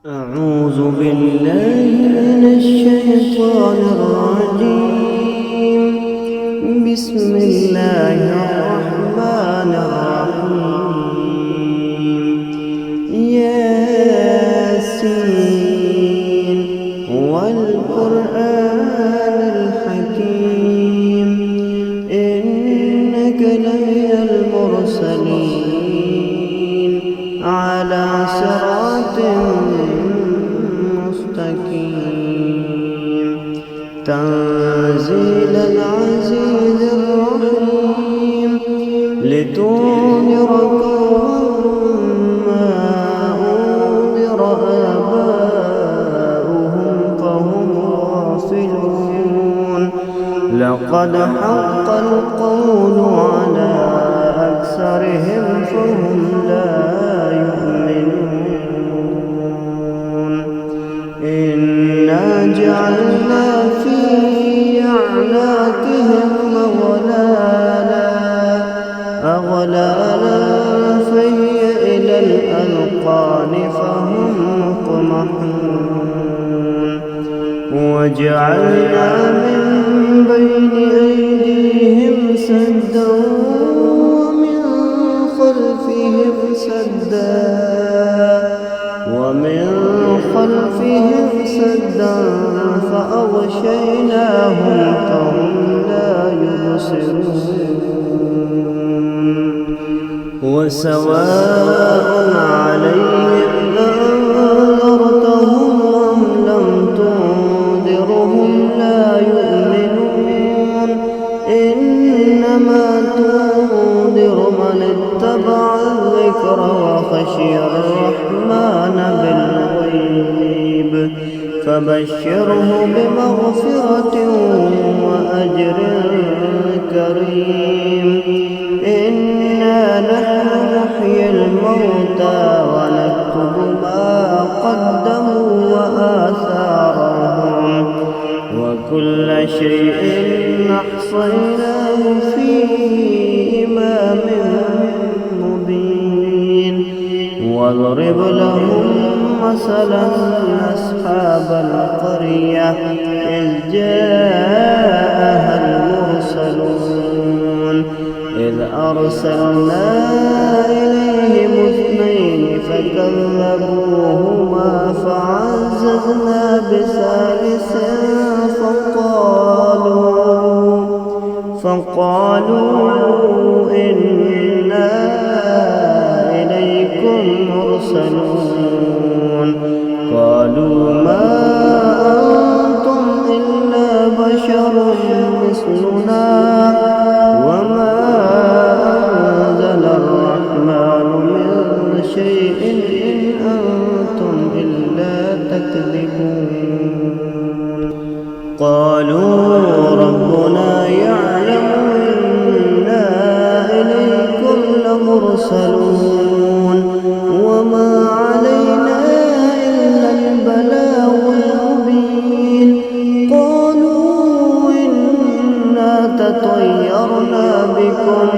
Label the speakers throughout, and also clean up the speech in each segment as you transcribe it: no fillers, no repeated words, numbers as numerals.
Speaker 1: أعوذ بالله من الشيطان الرجيم. بسم الله الرحمن الرحيم. ياسين والقرآن الحكيم إنك لمن المرسلين على صراط مستقيم. تنزيل العزيز الرحيم لتنذر قوما ما أنذر آباؤهم فهم غافلون. لقد حق القول على أكثرهم فهم لا يؤمنون. إنا جعلنا في أعناقهم أغلالا فهي إلى الأذقان فهم مقمحون. وجعلنا من بين أيديهم سدا ومن خلفهم سدا فأغشيناهم فهم لا يبصرون. وسواء عليهم أنذرتهم أم لم تنذرهم لا يؤمنون. إنما تنذر من اتبع الذكر وخشي الرحمن بالغيب فبشره بمغفرة وأجر كريم. إنا نحن نحيي الموتى ونكتب ما قدموا وآثارهم وكل شيء أحصيناه في إمام مبين. واضرب لهم مثلا أصحاب القرية إذ جاءها المرسلون إذ أرسلنا إليهم اثنين فكذبوهما فعززنا بثالث فقالوا إنا إليكم مرسلون. قالوا ما أنتم إلا بشر مثلنا وما أنزل الرحمن من شيء إن أنتم إلا تكذبون. قالوا ربنا يعلم إنا إليكم لمرسلون وما علينا إلا البلاغ المبين. قالوا إنا تطيرنا بكم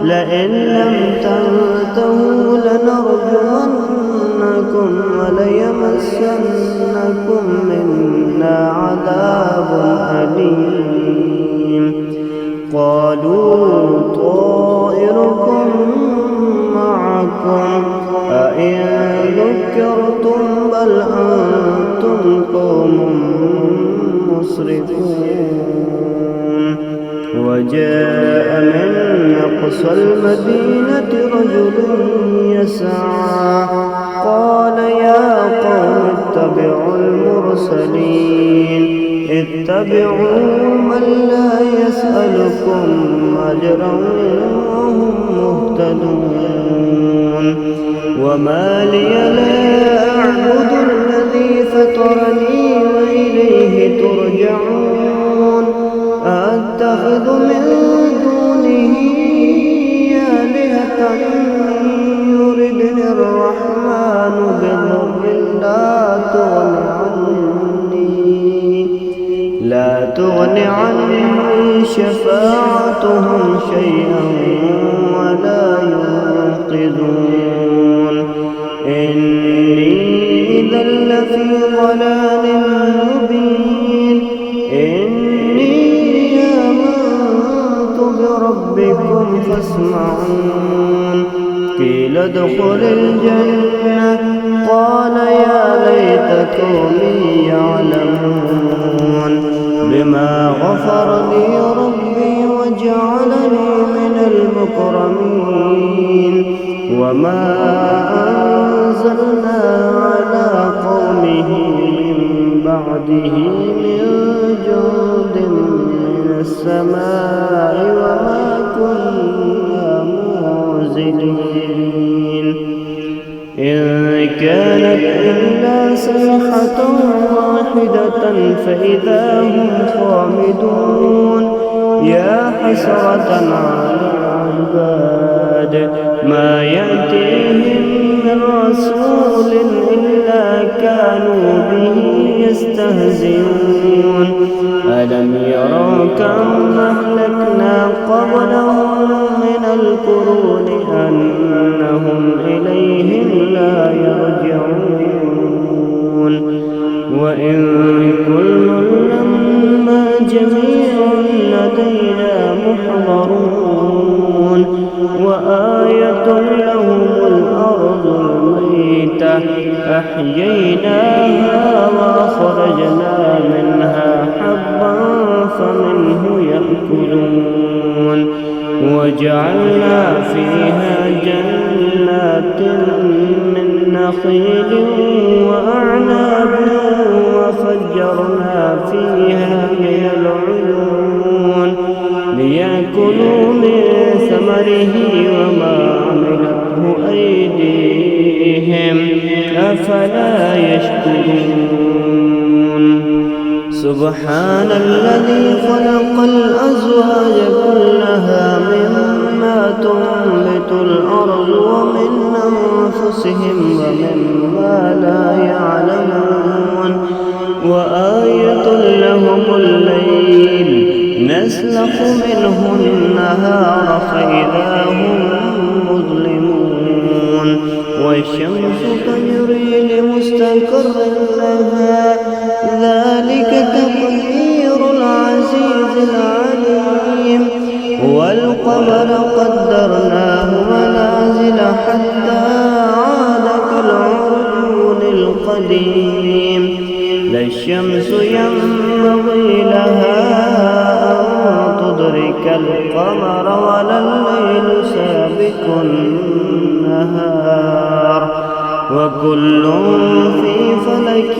Speaker 1: لئن لم تنتهوا لنرجمنكم وليمسنكم منا عذاب أليم. قالوا طائركم معكم أئن ذكرتم بل أنتم قوم مسرفون. وجاء من أقصى المدينة رجل يسعى قال يا قوم اتبعوا المرسلين اتبعوا من لا يسألكم أجرا وهم مهتدون. وما لي لا أعبد الذي فطرني وإليه ترجعون. أتخذ من دونه آلهة يردني الرحمن بضر لا تغن عني شفاعتهم شيئا ولا ينقذون. إني إذا لفي ضلال مبين إني آمنت بربكم فاسمعون قيل ادخل الجنة قال يا ليت قومي يعلمون بما غفر لي ربي وجعلني من المكرمين وما أنزلنا على قومه من بعده من جند من السماء وما كنا منزلين إن كانت إلا صيحة واحدة فإذا هم خامدون يا حسرة على العباد ما يأتيهم من رسول إلا كانوا به يستهزئون ألم يروا كم أهلكنا قبلهم من القرون أنهم إليهم لا يرجعون وإن كل لما جميع لدينا محضرون وآية لهم الأرض الميتة أحييناها وأخرجنا منها حبا فمنه يأكلون وجعلنا فيها جنات من نخيل وأعناب وفجرنا فيها من العيون ليأكلوا من ثمره وما عملته أيديهم أفلا يشكرون سبحان الذي خلق الأزواج كلها مما تنبت الأرض ومن أنفسهم ومما لا يعلمون وآية لهم الليل نسلخ منه النهار فإذا هم مظلمون والشمس تجري لمستقر لها ذلك تقدير العزيز العليم والقمر قدرناه منازل حتى عاد كالعرجون القديم لا الشمس ينبغي لها أن تدرك القمر ولا الليل سابق النهار وكل في فلك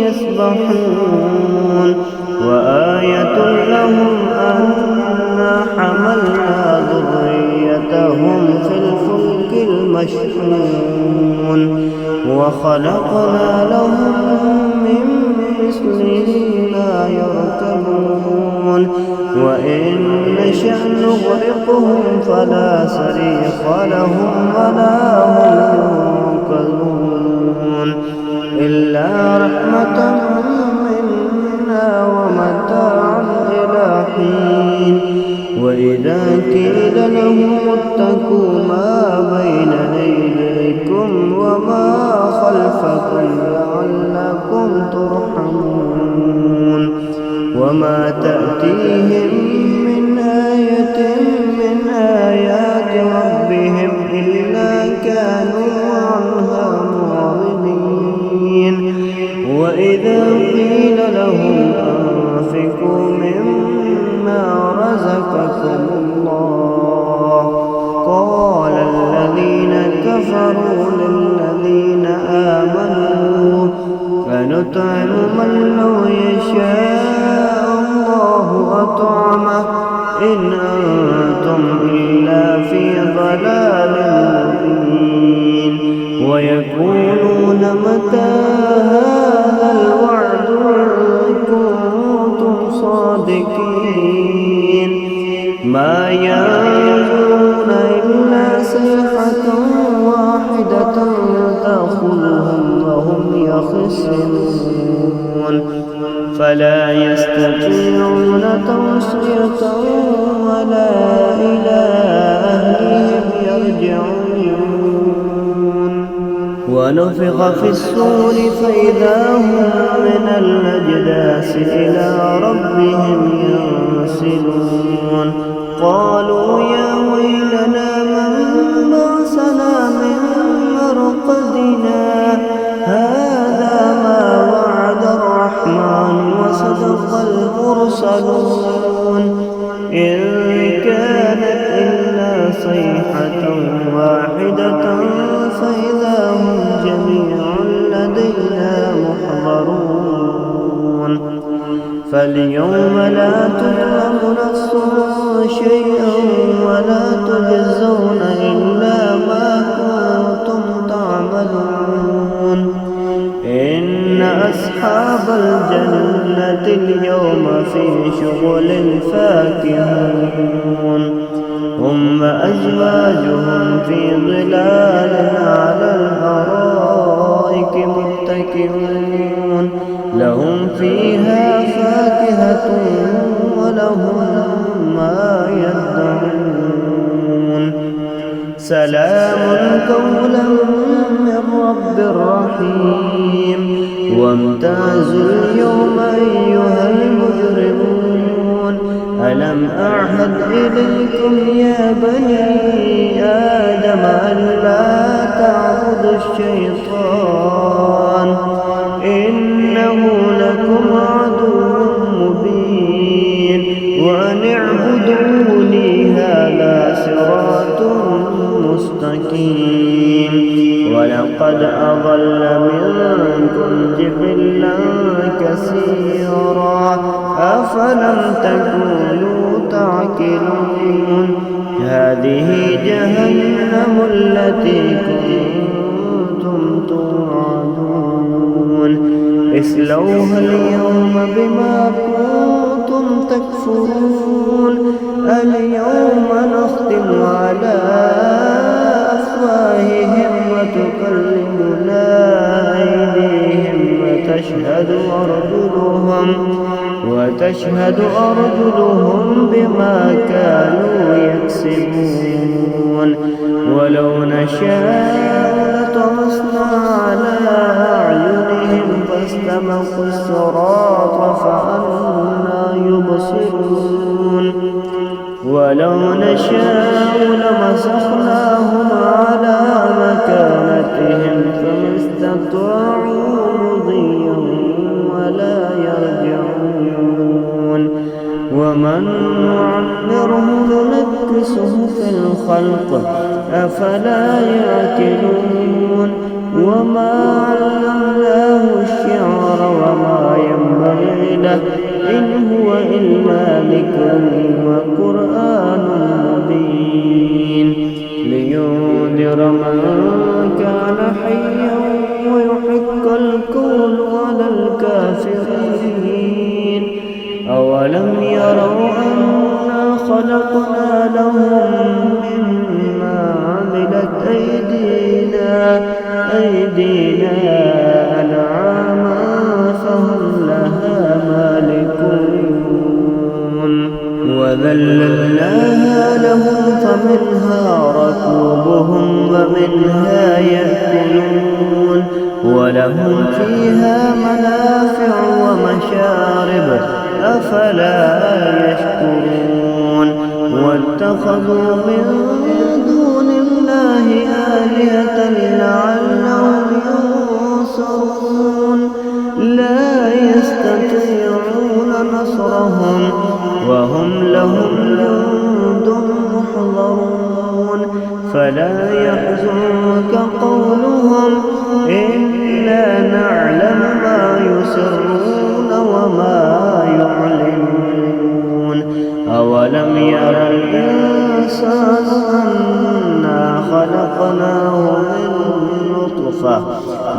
Speaker 1: يسبحون وآية لهم أنا حملنا ذريتهم في الفلك المشحون وخلقنا لهم من مثله ما يركبون وإن نشأ نغرقهم فلا صريخ لهم ولا هم ينقذون إلا رحمة منا ومتاعا إلى حين وإذا قيل لهم اتقوا ما بين أيديكم وما خلفكم لعلكم ترحمون وما تأتيهم من آية من آيات ربهم إلا كانوا عنها معرضين وإذا قيل لهم أنفقوا مما رزقكم الله قال الذين كفروا للذين آمنوا فنطعم من لو يشاء الله أطعمه إن أنتم إلا في ضلال مبين ويقولون متى هذا الوعد إن كنتم صادقين ما ينظرون إلا صيحة واحدة تأخذهم وهم يخصمون فلا يستطيعون توصية ولا إلى أهلهم يرجعون ونفخ في الصور فإذا هم من الأجداث إلى ربهم ينسلون قالوا يا ويلنا من بعثنا من مرقدنا هذا ما وعد الرحمن وصدق المرسلون إن كانت إلا صيحة واحدة فإذا هم جميع لدينا محضرون فاليوم لا تظلم نفس شيئا ولا تجزون إلا ما كنتم تعملون إن أصحاب الجنة اليوم في شغل فاكهون هم أزواجهم في ظلال على الأرائك متكئون لهم فيها فاكهة ولهم ما يدعون سلام قولا من رب رحيم وامتازوا اليوم أيها المجرمون ألم أعهد إليكم يا بني آدم ألا تعبدوا الشيطان إنه لكم عدو مبين وأن اعبدوني هذا صراط مستقيم ولقد أضل منكم جبلا كثيرا أفلم تكونوا تعقلون هذه جهنم التي كنتم توعدون اصلوها اليوم بما كنتم تكفرون اليوم نختم على أفواههم وتكلمنا أيديهم وتشهد أرجلهم بما كانوا يكسبون ولو نشاء لطمسنا على أعينهم فاستبقوا الصراط فأنى يبصرون ولو نشاء لمسخناهم على مكانتهم فما استطاعوا مضيا ولا يرجعون ومن نعمره ننكسه في الخلق أفلا يعقلون وما علمناه الشعر وما ينبغي له إن هو إلا ذكر وقرآن مبين لينذر من كان حيا ويحق القول على الكافرين أولم يروا أنا خلقنا لهم مما عملت أيدينا أنعاما فهم لها مالكون وذللناها لهم فمنها ركوبهم ومنها يأكلون ولهم فيها منافع ومشارب أفلا يشكرون واتخذوا من دون الله آلهة لعلهم ينصرون لا يستطيعون نصرهم وهم لهم جند محضرون فلا يحزنك قولهم إنا نعلم ما يسرون وما يعلنون أولم ير الإنسان أنا خلقناه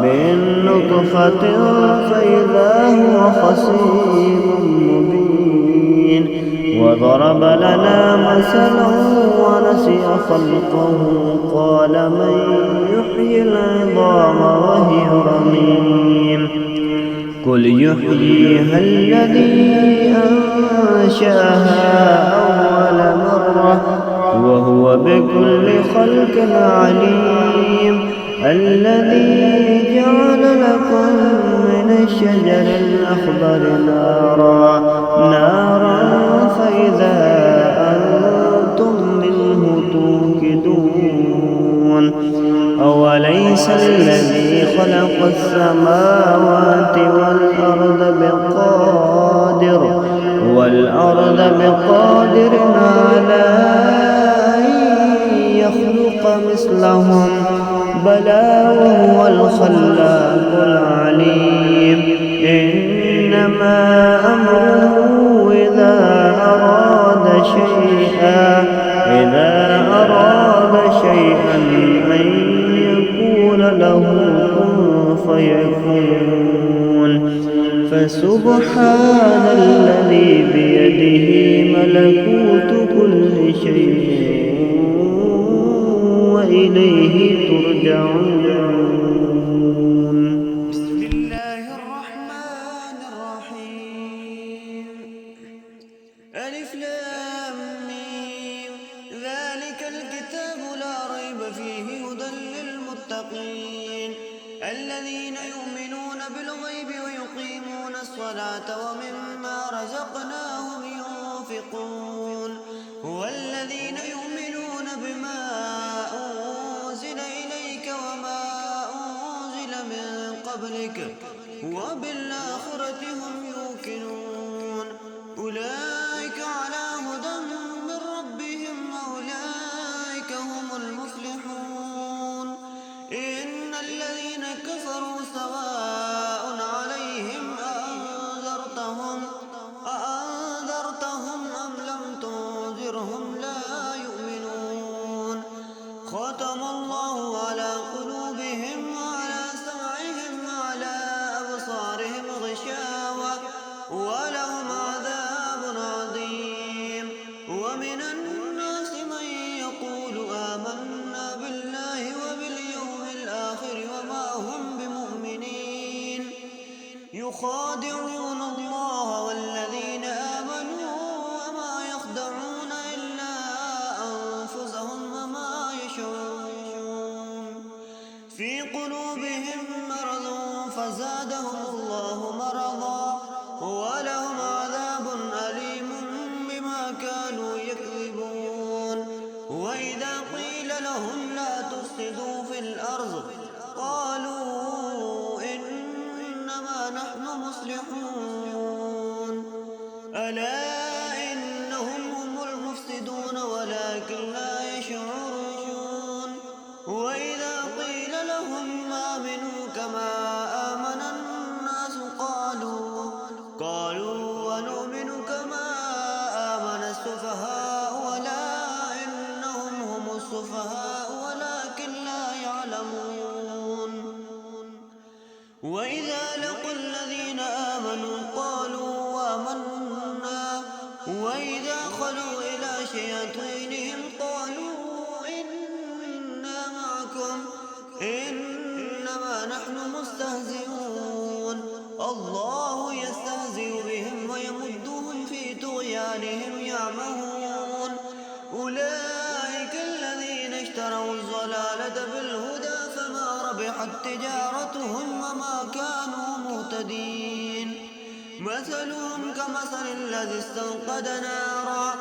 Speaker 1: من نطفة فإذا هو خصيم مبين وضرب لنا مثلا ونسي خلقه قال من يحيي العظام وهي رميم قل يحييها الذي أنشأها أول مرة وهو بكل خلق عليم الذي جعل لكم من الشجر الأخضر نارا فإذا أنتم منه توقدون أوليس الذي خلق السماوات والأرض بقادر على أن يخلق مثلهم بلى وهو الخلاق العليم إنما أمره إذا أراد شيئا أن يقول له كن فيكون فسبحان الذي بيده ملكوت كل شيء وإليه ترجعون.
Speaker 2: بسم الله الرحمن الرحيم. ألف لام ميم. ذلك الكتاب لا ريب فيه هدى للمتقين الذين يؤمنون بالغيب ويقيمون الصلاة ومما رزقناهم ينفقون والذين يؤمنون بما أنزل إليك وما أنزل من قبلك وبالآخرة هم يوقنون أولئك على هدى من ربهم أولئك هم المفلحون. إن الذين كفروا سواء عليهم أأنذرتهم أم لم تنذرهم لا يؤمنون. ختم الله على قلوبهم وعلى سمعهم وعلى أبصارهم غشاوة ولهم عذاب عظيم. ومن الناس من يقول آمنا بالله وباليوم الآخر وما هم بمؤمنين يخادعون الله والذين آمنوا وما يخدعون إلا أنفسهم وما يشعرون. في قلوبهم مرض فزادهم الله مرضا ولهم عذاب أليم بما كانوا يكذبون. وإذا قيل لهم لا تفسدوا في الأرض قالوا إنما نحن مصلحون ألا إنهم هم المفسدون ولكن لا يشعرون. وإذا قيل لهم آمنوا كما آمن الناس قالوا ونؤمن كما آمن السفهاء ألا إنهم هم السفهاء ولكن لا يعلمون. وإذا لقوا الذين آمنوا قالوا آمنا وإذا خلوا إلى شياطينهم قالوا إنا معكم إنما نحن مستهزئون. الله يستهزئ بهم ويمدهم في طغيانهم يعمهون. أولئك الذين اشتروا الضلالة بالهدى فما ربحت تجارتهم وما كانوا مهتدين. مثلهم كمثل الذي استوقد نارا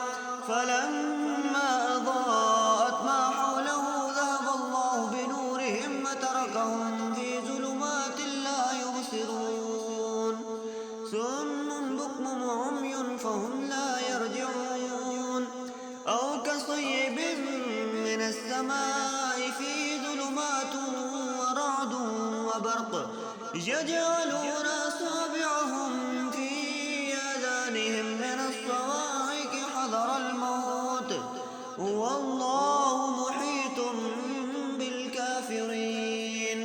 Speaker 2: فلما أضاءت ما حوله ذهب الله بنورهم وتركهم في ظلمات لا يبصرون. صم بكم عمي فهم لا يرجعون. أو كصيب من السماء فيه ظلمات ورعد وبرق يجعلون أصابعهم في آذانهم من الصواعق حذر الموت والله محيط بالكافرين.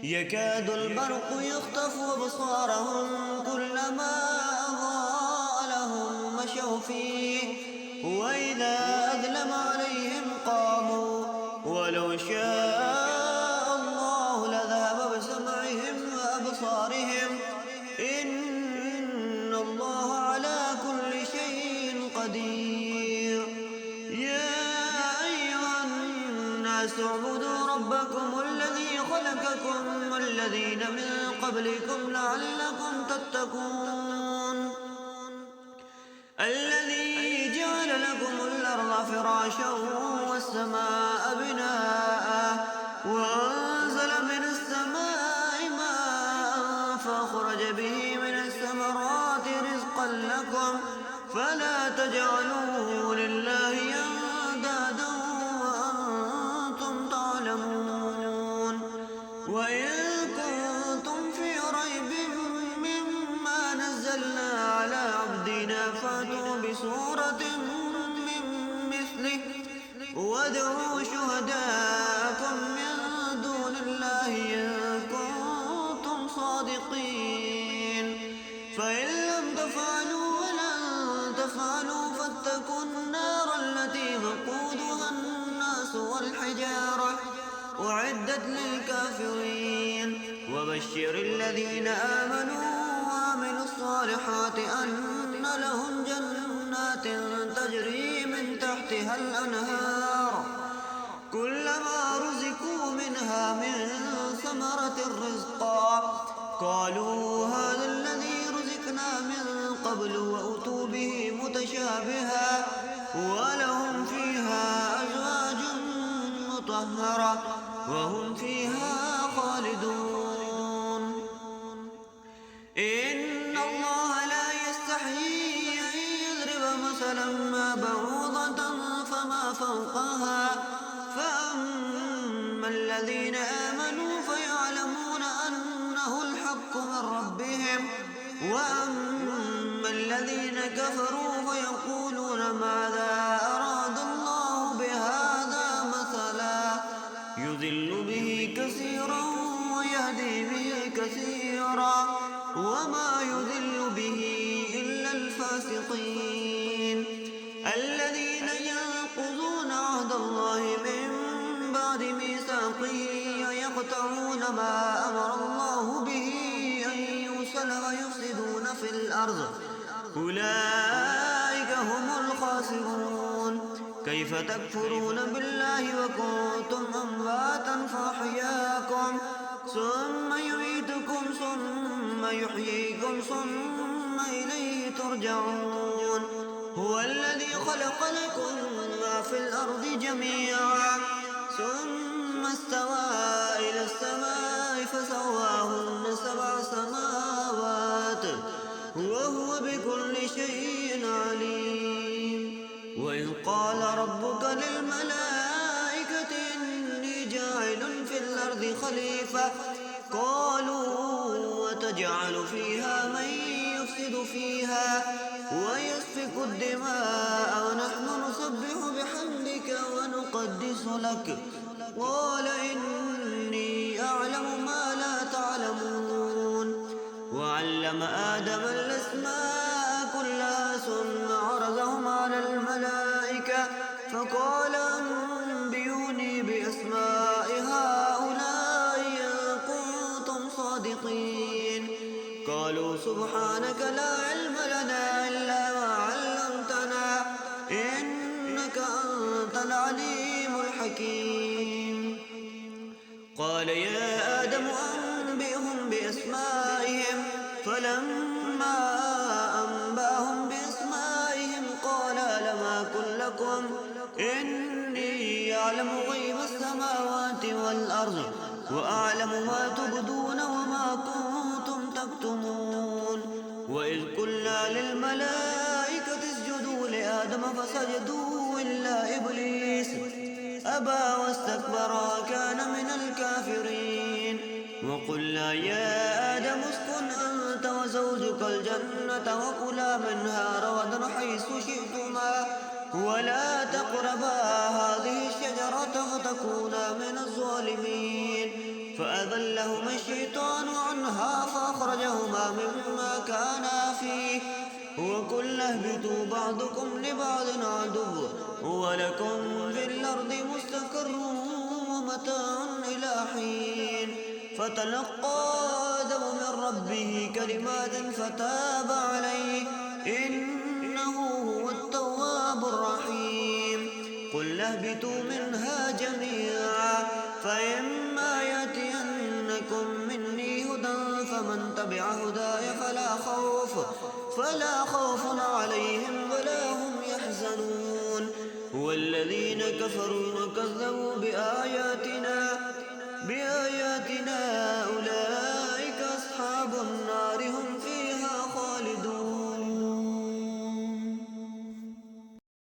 Speaker 2: يكاد البرق يخطف أبصارهم كلما أضاء لهم مشوا فيه وإذا أظلم عليهم قاموا ولو شاء الله لذهب بسمعهم وأبصارهم إن الله على كل شيء قدير. يا أيها الناس اعبدوا ربكم الذي أهلككم والذين من قبلكم لعلكم تتقون الذي جعل لكم الأرض فراشا والسماء بناء وأنزل من السماء ماء فأخرج به من الثمرات رزقا لكم فلا تجعلوا لله أندادا وأنتم تعلمون وإن كنتم في ريب مما نزلنا على عبدنا فأتوا بسورة من مثله وادعوا شهداءكم من دون الله إن كنتم صادقين فإن لم تفعلوا ولن تفعلوا فاتقوا النار التي وقودها الناس والحجارة أعدت للكافرين وبشر الذين آمنوا وعملوا الصالحات أن لهم جنات تجري من تحتها الأنهار كلما رزقوا منها من ثمرة رزقا قالوا هذا الذي رزقنا من قبل وأتوا به متشابها ولهم فيها أزواج مطهرة وهم فيها خالدون إن الله لا يستحيي أن يضرب مثلا ما بعوضة فما فوقها فأما الذين آمنوا فيعلمون أنه الحق من ربهم وأما الذين كفروا فيقولون ماذا أراد الله بهذا مثلا يضل به كثيرا ويهدي به كثيرا وما يضل به إلا الفاسقين الذين ينقضون عهد الله من بعد ميثاقه ويقطعون ما أمر الله به أن يوصل ويفسدون في الأرض أولئك هم الخاسرون كيف تكفرون بالله وكنتم أمواتا فأحياكم ثم يميتكم ثم يحييكم ثم إليه ترجعون هو الذي خلق لكم ما في الأرض جميعا ثم استوى إلى السماء فسواهن 7 سماوات وهو بكل شيء عليم وإذ قال ربك للملائكة إني جاعل في الأرض خليفة قالوا وتجعل فيها من يفسد فيها ويسفك الدماء ونحن نسبح بحمدك ونقدس لك قال إني أعلم ما لا تعلمون وعلم آدم الأسماء كلها ثم عرضهم على الملائكة فقال أنبئوني بأسماء هؤلاء إن كنتم صادقين قالوا سبحانك لا علم لنا إلا ما علمتنا إنك أنت العليم الحكيم قال يا آدم أنبئهم بأسمائهم فلما أنبأهم بأسمائهم قال لم أقل لكم إني أعلم غيب السماوات والأرض وأعلم ما تبدون وما كنتم تكتمون وإذ قلنا للملائكة اسجدوا لآدم فسجدوا إلا إبليس أبى واستكبر وكان من الكافرين وقلنا يا آدم اسكن أنت وزوجك الجنة وكلا منها رغدا حيث شئتما ولا تقربا هذه الشجرة فتكونا من الظالمين فأذلهما الشيطان عنها فأخرجهما مما كانا فيه وقلنا اهبطوا بعضكم لبعض عدو ولكم في الأرض مستقر ومتاع إلى حين فتلقى آدم من ربه كلمات فتاب عليه إنه هو التواب الرحيم قل اهبطوا منها جميعا فإما يأتين هداي فلا خوف عليهم ولا